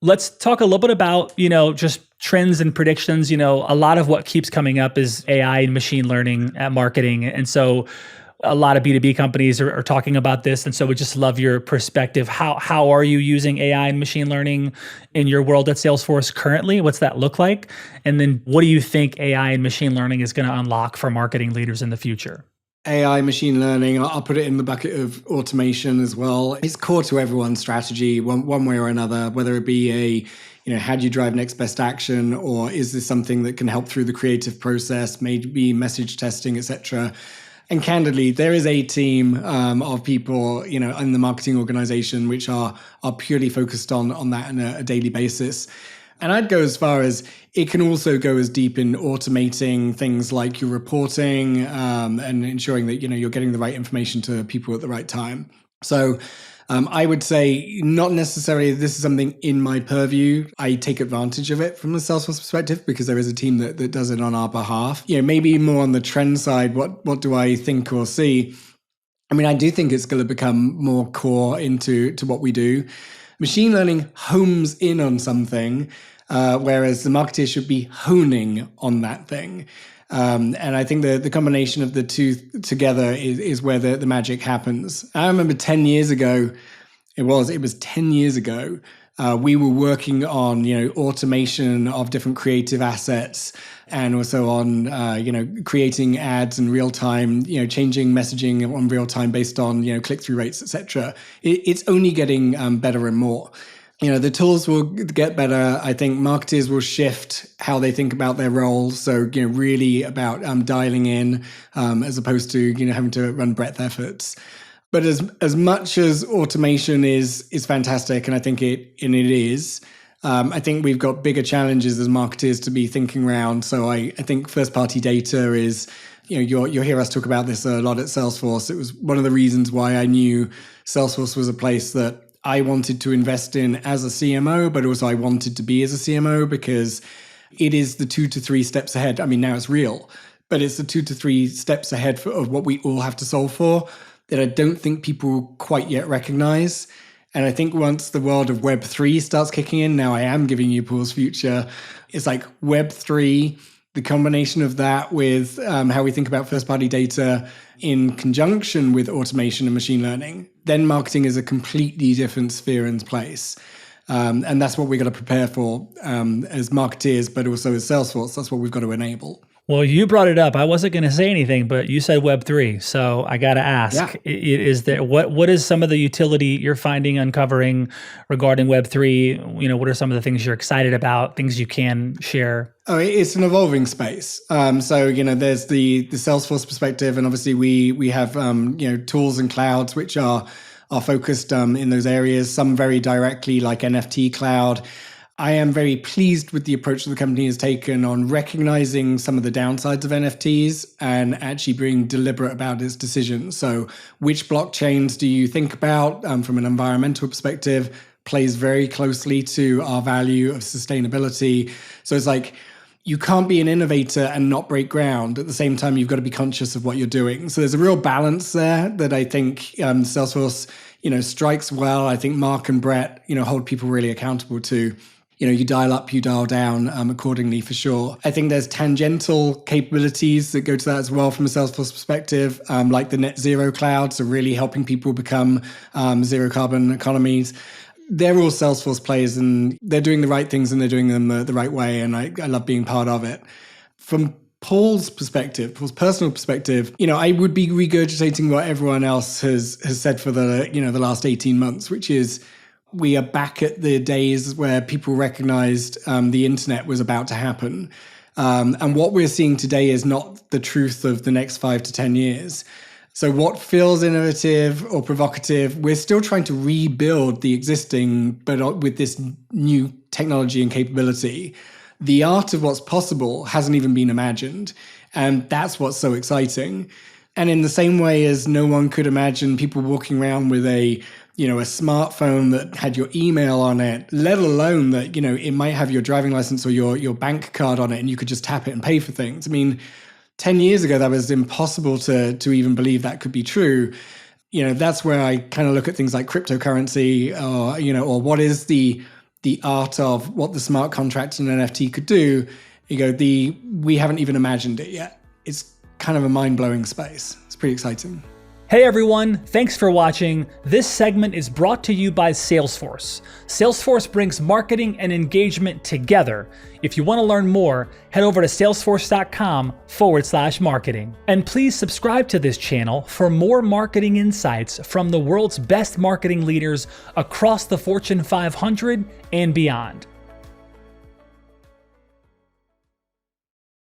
Let's talk a little bit about, just trends and predictions. A lot of what keeps coming up is AI and machine learning at marketing. And so a lot of B2B companies are talking about this. And so we just love your perspective. How are you using AI and machine learning in your world at Salesforce currently? What's that look like? And then what do you think AI and machine learning is going to unlock for marketing leaders in the future? AI, machine learning, I'll put it in the bucket of automation as well. It's core to everyone's strategy, one way or another, whether it be how do you drive next best action, or is this something that can help through the creative process, maybe message testing, etc. And candidly, there is a team of people, in the marketing organization, which are purely focused on that on a daily basis. And I'd go as far as it can also go as deep in automating things like your reporting and ensuring that you're getting the right information to people at the right time. So I would say not necessarily this is something in my purview. I take advantage of it from a Salesforce perspective because there is a team that does it on our behalf. Maybe more on the trend side, what do I think or see? I mean, I do think it's going to become more core into what we do. Machine learning homes in on something, whereas the marketer should be honing on that thing. And I think the combination of the two together is where the magic happens. I remember 10 years ago, it was 10 years ago, we were working on, automation of different creative assets and also on, creating ads in real time, changing messaging on real time based on, click-through rates, etc. It's only getting better and more. The tools will get better. I think marketers will shift how they think about their roles. So, really about dialing in as opposed to, having to run breadth efforts. But as much as automation is fantastic, and I think it is, I think we've got bigger challenges as marketers to be thinking around. So I think first-party data is, you'll hear us talk about this a lot at Salesforce. It was one of the reasons why I knew Salesforce was a place that I wanted to invest in as a CMO, but also I wanted to be as a CMO because it is the 2 to 3 steps ahead. I mean, now it's real, but it's the 2 to 3 steps ahead of what we all have to solve for that I don't think people quite yet recognize. And I think once the world of Web3 starts kicking in, now I am giving you Paul's future, it's like Web3, the combination of that with how we think about first-party data in conjunction with automation and machine learning, then marketing is a completely different sphere and place. And that's what we've got to prepare for as marketeers, but also as Salesforce. That's what we've got to enable. Well, you brought it up. I wasn't going to say anything, but you said Web3. So I got to ask, is there what is some of the utility you're finding, uncovering regarding Web3? What are some of the things you're excited about, things you can share? Oh, it's an evolving space. So, there's the Salesforce perspective, and obviously we have, tools and clouds which are focused in those areas, some very directly like NFT cloud. I am very pleased with the approach that the company has taken on recognizing some of the downsides of NFTs and actually being deliberate about its decisions. So which blockchains do you think about from an environmental perspective plays very closely to our value of sustainability. So it's like, you can't be an innovator and not break ground. At the same time, you've got to be conscious of what you're doing. So there's a real balance there that I think Salesforce, strikes well. I think Mark and Brett, hold people really accountable to. You dial up, you dial down accordingly for sure. I think there's tangential capabilities that go to that as well from a Salesforce perspective, like the net zero cloud, so really helping people become zero carbon economies. They're all Salesforce players and they're doing the right things and they're doing them the right way. And I love being part of it. From Paul's personal perspective, I would be regurgitating what everyone else has said for the last 18 months, which is we are back at the days where people recognized the internet was about to happen. And what we're seeing today is not the truth of the next 5 to 10 years. So what feels innovative or provocative, we're still trying to rebuild the existing, but with this new technology and capability. The art of what's possible hasn't even been imagined. And that's what's so exciting. And in the same way as no one could imagine people walking around with a smartphone that had your email on it, let alone that, it might have your driving license or your bank card on it and you could just tap it and pay for things. I mean, 10 years ago, that was impossible to even believe that could be true. That's where I kind of look at things like cryptocurrency or what is the the art of what the smart contract and NFT could do, you go, we haven't even imagined it yet. It's kind of a mind-blowing space. It's pretty exciting. Hey everyone, thanks for watching. This segment is brought to you by Salesforce. Salesforce brings marketing and engagement together. If you want to learn more, head over to salesforce.com/marketing. And please subscribe to this channel for more marketing insights from the world's best marketing leaders across the Fortune 500 and beyond.